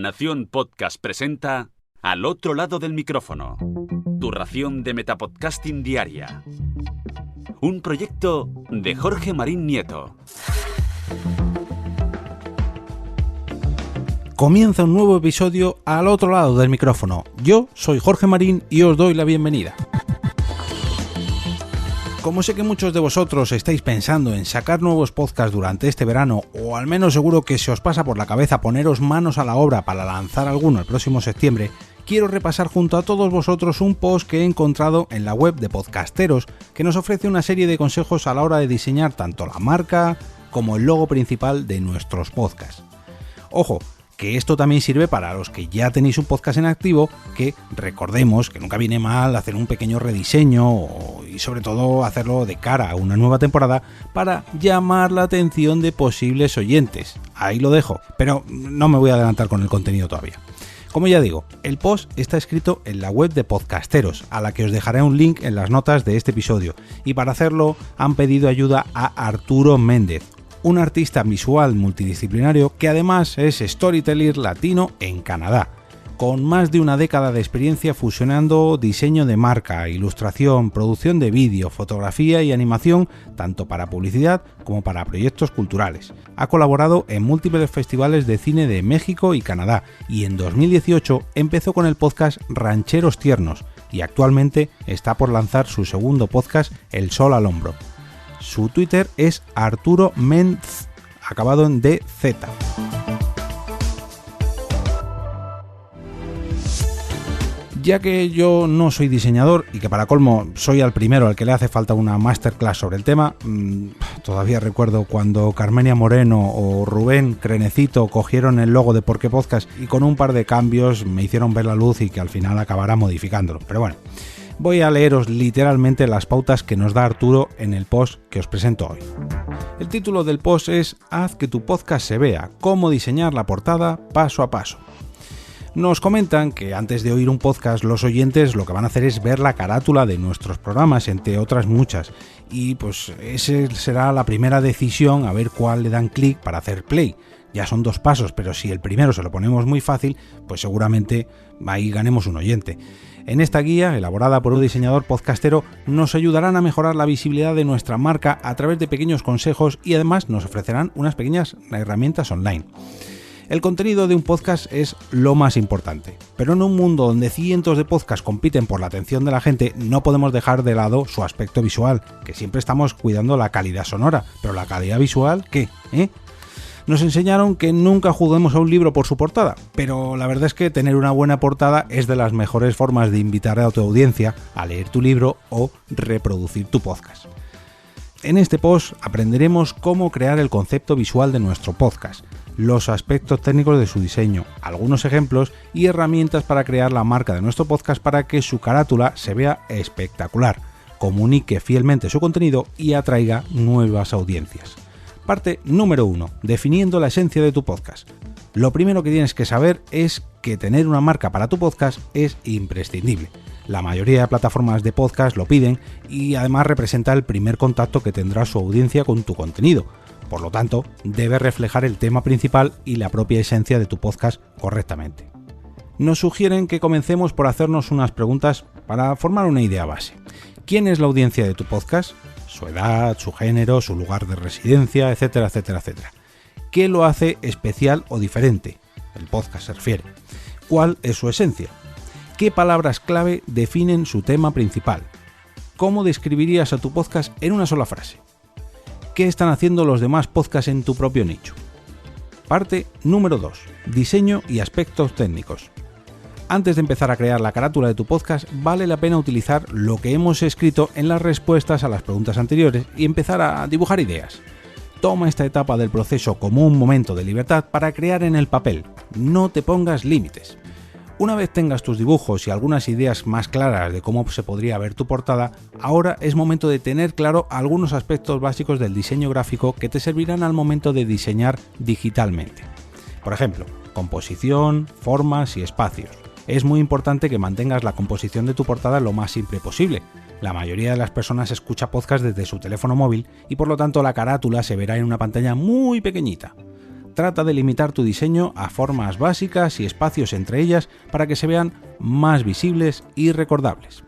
Nación Podcast presenta Al otro lado del micrófono, tu ración de metapodcasting diaria. Un proyecto de Jorge Marín Nieto. Comienza un nuevo episodio Al otro lado del micrófono. Yo soy Jorge Marín y os doy la bienvenida. Como sé que muchos de vosotros estáis pensando en sacar nuevos podcasts durante este verano, o al menos seguro que se os pasa por la cabeza poneros manos a la obra para lanzar alguno el próximo septiembre, quiero repasar junto a todos vosotros un post que he encontrado en la web de Podcasteros que nos ofrece una serie de consejos a la hora de diseñar tanto la marca como el logo principal de nuestros podcasts. Ojo, que esto también sirve para los que ya tenéis un podcast en activo, que recordemos que nunca viene mal hacer un pequeño rediseño y sobre todo hacerlo de cara a una nueva temporada para llamar la atención de posibles oyentes. Ahí lo dejo, pero no me voy a adelantar con el contenido todavía. Como ya digo, el post está escrito en la web de Podcasteros, a la que os dejaré un link en las notas de este episodio, y para hacerlo han pedido ayuda a Arturo Méndez, un artista visual multidisciplinario que además es storyteller latino en Canadá, con más de una década de experiencia fusionando diseño de marca, ilustración, producción de vídeo, fotografía y animación, tanto para publicidad como para proyectos culturales. Ha colaborado en múltiples festivales de cine de México y Canadá, y en 2018 empezó con el podcast Rancheros Tiernos, y actualmente está por lanzar su segundo podcast El Sol al Hombro. Su Twitter es Arturo Menz, acabado en DZ. Ya que yo no soy diseñador y que para colmo soy al primero al que le hace falta una masterclass sobre el tema, todavía recuerdo cuando Carmenia Moreno o Rubén Crenecito cogieron el logo de Porque Podcast y con un par de cambios me hicieron ver la luz y que al final acabará modificándolo. Pero bueno, voy a leeros literalmente las pautas que nos da Arturo en el post que os presento hoy. El título del post es Haz que tu podcast se vea, cómo diseñar la portada paso a paso. Nos comentan que antes de oír un podcast los oyentes lo que van a hacer es ver la carátula de nuestros programas, entre otras muchas, y pues esa será la primera decisión a ver cuál le dan clic para hacer play. Ya son 2 pasos, pero si el primero se lo ponemos muy fácil, pues seguramente ahí ganemos un oyente. En esta guía, elaborada por un diseñador podcastero, nos ayudarán a mejorar la visibilidad de nuestra marca a través de pequeños consejos y además nos ofrecerán unas pequeñas herramientas online. El contenido de un podcast es lo más importante, pero en un mundo donde cientos de podcasts compiten por la atención de la gente, no podemos dejar de lado su aspecto visual, que siempre estamos cuidando la calidad sonora, pero la calidad visual, ¿qué? Nos enseñaron que nunca juzguemos a un libro por su portada, pero la verdad es que tener una buena portada es de las mejores formas de invitar a tu audiencia a leer tu libro o reproducir tu podcast. En este post aprenderemos cómo crear el concepto visual de nuestro podcast, los aspectos técnicos de su diseño, algunos ejemplos y herramientas para crear la marca de nuestro podcast para que su carátula se vea espectacular, comunique fielmente su contenido y atraiga nuevas audiencias. Parte número 1. Definiendo la esencia de tu podcast. Lo primero que tienes que saber es que tener una marca para tu podcast es imprescindible. La mayoría de plataformas de podcast lo piden y además representa el primer contacto que tendrá su audiencia con tu contenido. Por lo tanto, debe reflejar el tema principal y la propia esencia de tu podcast correctamente. Nos sugieren que comencemos por hacernos unas preguntas para formar una idea base. ¿Quién es la audiencia de tu podcast? Su edad, su género, su lugar de residencia, etcétera, etcétera, etcétera. ¿Qué lo hace especial o diferente? El podcast se refiere. ¿Cuál es su esencia? ¿Qué palabras clave definen su tema principal? ¿Cómo describirías a tu podcast en una sola frase? ¿Qué están haciendo los demás podcasts en tu propio nicho? Parte número 2. Diseño y aspectos técnicos. Antes de empezar a crear la carátula de tu podcast, vale la pena utilizar lo que hemos escrito en las respuestas a las preguntas anteriores y empezar a dibujar ideas. Toma esta etapa del proceso como un momento de libertad para crear en el papel. No te pongas límites. Una vez tengas tus dibujos y algunas ideas más claras de cómo se podría ver tu portada, ahora es momento de tener claro algunos aspectos básicos del diseño gráfico que te servirán al momento de diseñar digitalmente. Por ejemplo, composición, formas y espacios. Es muy importante que mantengas la composición de tu portada lo más simple posible. La mayoría de las personas escucha podcast desde su teléfono móvil y por lo tanto la carátula se verá en una pantalla muy pequeñita. Trata de limitar tu diseño a formas básicas y espacios entre ellas para que se vean más visibles y recordables.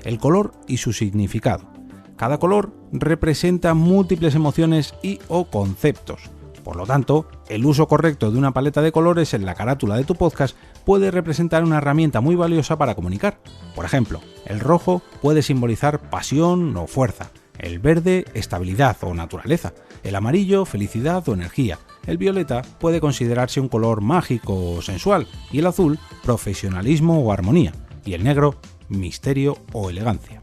El color y su significado. Cada color representa múltiples emociones o conceptos. Por lo tanto, el uso correcto de una paleta de colores en la carátula de tu podcast puede representar una herramienta muy valiosa para comunicar. Por ejemplo, el rojo puede simbolizar pasión o fuerza, el verde estabilidad o naturaleza, el amarillo felicidad o energía, el violeta puede considerarse un color mágico o sensual y el azul profesionalismo o armonía y el negro misterio o elegancia.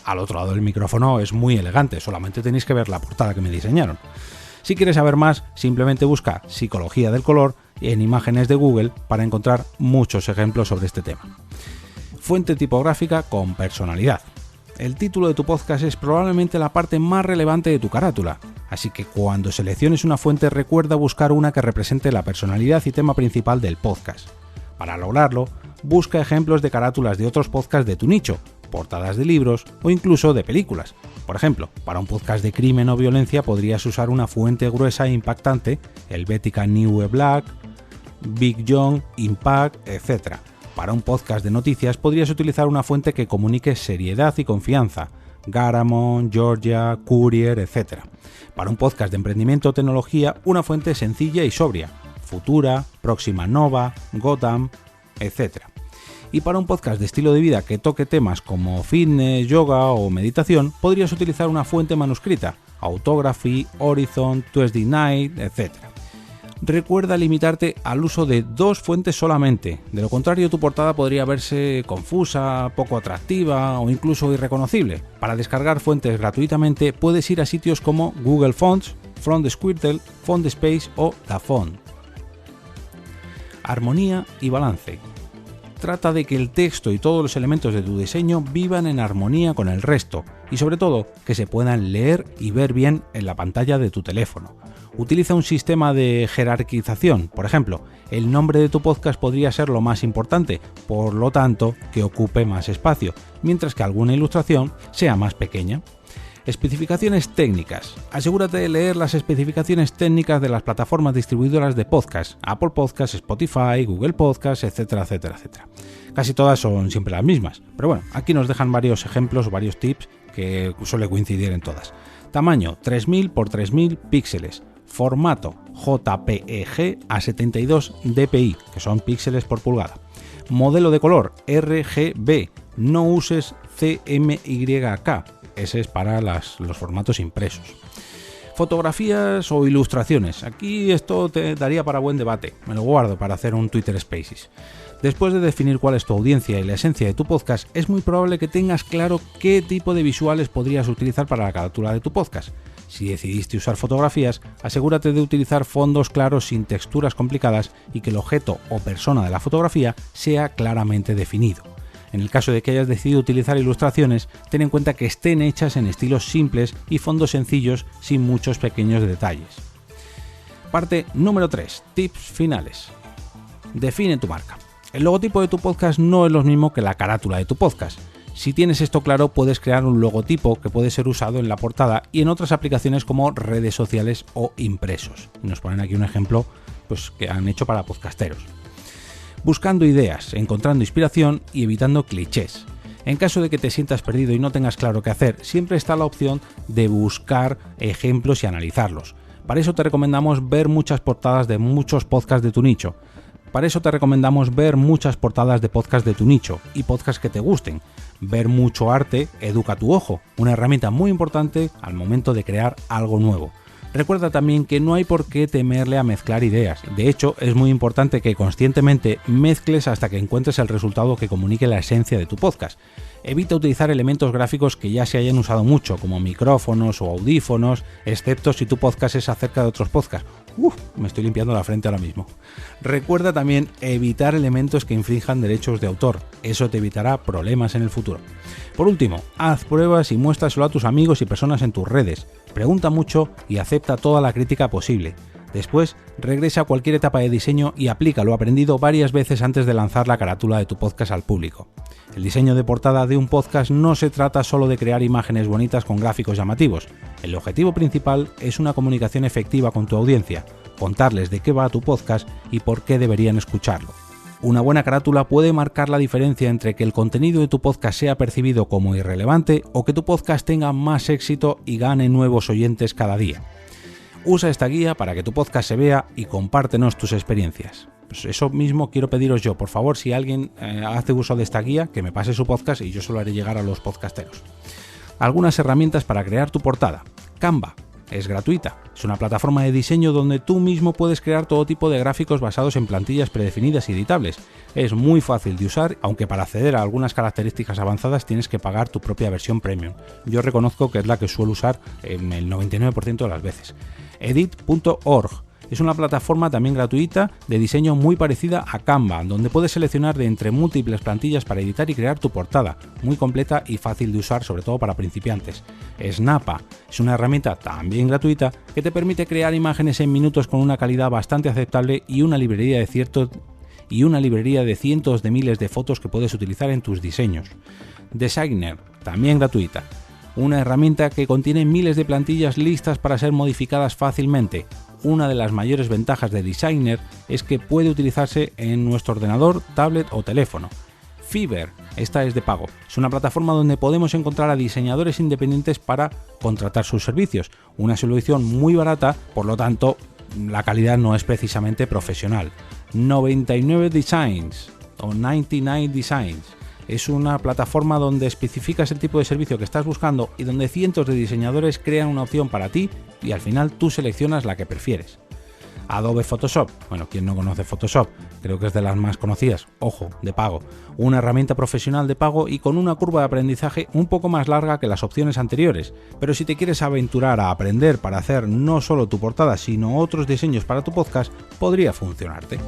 Al otro lado del micrófono es muy elegante, solamente tenéis que ver la portada que me diseñaron. Si quieres saber más, simplemente busca psicología del color en imágenes de Google para encontrar muchos ejemplos sobre este tema. Fuente tipográfica con personalidad. El título de tu podcast es probablemente la parte más relevante de tu carátula, así que cuando selecciones una fuente recuerda buscar una que represente la personalidad y tema principal del podcast. Para lograrlo, busca ejemplos de carátulas de otros podcasts de tu nicho, portadas de libros o incluso de películas. Por ejemplo, para un podcast de crimen o violencia podrías usar una fuente gruesa e impactante, Helvetica Neue Black, Big John, Impact, etc. Para un podcast de noticias podrías utilizar una fuente que comunique seriedad y confianza, Garamond, Georgia, Courier, etc. Para un podcast de emprendimiento o tecnología, una fuente sencilla y sobria, Futura, Proxima Nova, Gotham, etc. Y para un podcast de estilo de vida que toque temas como fitness, yoga o meditación, podrías utilizar una fuente manuscrita, Autography, Horizon, Tuesday Night, etc. Recuerda limitarte al uso de 2 fuentes solamente, de lo contrario tu portada podría verse confusa, poco atractiva o incluso irreconocible. Para descargar fuentes gratuitamente puedes ir a sitios como Google Fonts, Font Squirtle, Font Space o Dafont. Armonía y balance. Trata de que el texto y todos los elementos de tu diseño vivan en armonía con el resto y sobre todo que se puedan leer y ver bien en la pantalla de tu teléfono. Utiliza un sistema de jerarquización, por ejemplo, el nombre de tu podcast podría ser lo más importante, por lo tanto que ocupe más espacio, mientras que alguna ilustración sea más pequeña. Especificaciones técnicas. Asegúrate de leer las especificaciones técnicas de las plataformas distribuidoras de podcast, Apple Podcasts, Spotify, Google Podcasts, etcétera, etcétera, etcétera. Casi todas son siempre las mismas, pero bueno, aquí nos dejan varios ejemplos, varios tips que suele coincidir en todas. Tamaño 3000 x 3000 píxeles. Formato JPEG a 72 dpi, que son píxeles por pulgada. Modelo de color RGB. No uses CMYK. Ese es para los formatos impresos. Fotografías o ilustraciones. Aquí esto te daría para buen debate. Me lo guardo para hacer un Twitter Spaces. Después de definir cuál es tu audiencia y la esencia de tu podcast, es muy probable que tengas claro qué tipo de visuales podrías utilizar para la carátula de tu podcast. Si decidiste usar fotografías, asegúrate de utilizar fondos claros sin texturas complicadas y que el objeto o persona de la fotografía sea claramente definido. En el caso de que hayas decidido utilizar ilustraciones, ten en cuenta que estén hechas en estilos simples y fondos sencillos sin muchos pequeños detalles. Parte número 3. Tips finales. Define tu marca. El logotipo de tu podcast no es lo mismo que la carátula de tu podcast. Si tienes esto claro, puedes crear un logotipo que puede ser usado en la portada y en otras aplicaciones como redes sociales o impresos. Nos ponen aquí un ejemplo que han hecho para podcasteros. Buscando ideas, encontrando inspiración y evitando clichés. En caso de que te sientas perdido y no tengas claro qué hacer, siempre está la opción de buscar ejemplos y analizarlos. Para eso te recomendamos ver muchas portadas de muchos podcasts de tu nicho. Y podcasts que te gusten. Ver mucho arte educa tu ojo, una herramienta muy importante al momento de crear algo nuevo. Recuerda también que no hay por qué temerle a mezclar ideas. De hecho, es muy importante que conscientemente mezcles hasta que encuentres el resultado que comunique la esencia de tu podcast. Evita utilizar elementos gráficos que ya se hayan usado mucho, como micrófonos o audífonos, excepto si tu podcast es acerca de otros podcasts. Me estoy limpiando la frente ahora mismo. Recuerda también evitar elementos que infrinjan derechos de autor. Eso te evitará problemas en el futuro. Por último, haz pruebas y muéstraselo a tus amigos y personas en tus redes. Pregunta mucho y acepta toda la crítica posible. Después, regresa a cualquier etapa de diseño y aplica lo aprendido varias veces antes de lanzar la carátula de tu podcast al público. El diseño de portada de un podcast no se trata solo de crear imágenes bonitas con gráficos llamativos. El objetivo principal es una comunicación efectiva con tu audiencia. contarles de qué va tu podcast y por qué deberían escucharlo. Una buena carátula puede marcar la diferencia entre que el contenido de tu podcast sea percibido como irrelevante o que tu podcast tenga más éxito y gane nuevos oyentes cada día. Usa esta guía para que tu podcast se vea y compártenos tus experiencias. Pues eso mismo quiero pediros yo, por favor, si alguien hace uso de esta guía, que me pase su podcast y yo se lo haré llegar a los podcasteros. Algunas herramientas para crear tu portada. Canva. Es gratuita, es una plataforma de diseño donde tú mismo puedes crear todo tipo de gráficos basados en plantillas predefinidas y editables. Es muy fácil de usar, aunque para acceder a algunas características avanzadas tienes que pagar tu propia versión premium. Yo reconozco que es la que suelo usar en el 99% de las veces. Edit.org. Es una plataforma también gratuita de diseño muy parecida a Canva, donde puedes seleccionar de entre múltiples plantillas para editar y crear tu portada, muy completa y fácil de usar, sobre todo para principiantes. Snappa es una herramienta también gratuita que te permite crear imágenes en minutos con una calidad bastante aceptable y una librería de cientos de miles de fotos que puedes utilizar en tus diseños. Designer, también gratuita. Una herramienta que contiene miles de plantillas listas para ser modificadas fácilmente. Una de las mayores ventajas de Designer es que puede utilizarse en nuestro ordenador, tablet o teléfono. Fiverr, esta es de pago. Es una plataforma donde podemos encontrar a diseñadores independientes para contratar sus servicios. Una solución muy barata, por lo tanto, la calidad no es precisamente profesional. 99 Designs o 99 Designs. Es una plataforma donde especificas el tipo de servicio que estás buscando y donde cientos de diseñadores crean una opción para ti y al final tú seleccionas la que prefieres. Adobe Photoshop, bueno, ¿quién no conoce Photoshop? Creo que es de las más conocidas, ojo, de pago. Una herramienta profesional de pago y con una curva de aprendizaje un poco más larga que las opciones anteriores, pero si te quieres aventurar a aprender para hacer no solo tu portada, sino otros diseños para tu podcast, podría funcionarte.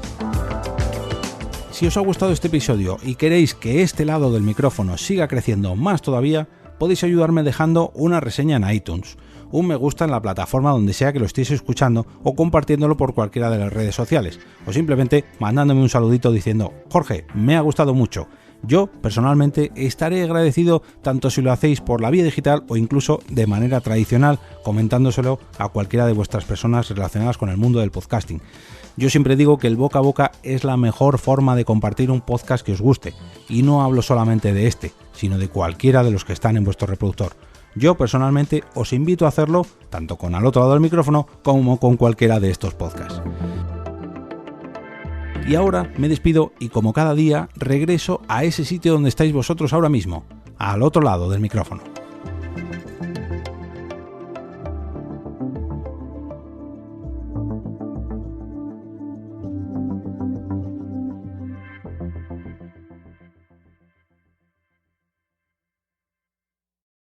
Si os ha gustado este episodio y queréis que este lado del micrófono siga creciendo más todavía, podéis ayudarme dejando una reseña en iTunes, un me gusta en la plataforma donde sea que lo estéis escuchando o compartiéndolo por cualquiera de las redes sociales, o simplemente mandándome un saludito diciendo: Jorge, me ha gustado mucho. Yo, personalmente, estaré agradecido tanto si lo hacéis por la vía digital o incluso de manera tradicional, comentándoselo a cualquiera de vuestras personas relacionadas con el mundo del podcasting. Yo siempre digo que el boca a boca es la mejor forma de compartir un podcast que os guste, y no hablo solamente de este, sino de cualquiera de los que están en vuestro reproductor. Yo personalmente os invito a hacerlo tanto con Al otro lado del micrófono como con cualquiera de estos podcasts. Y ahora me despido y como cada día regreso a ese sitio donde estáis vosotros ahora mismo, al otro lado del micrófono.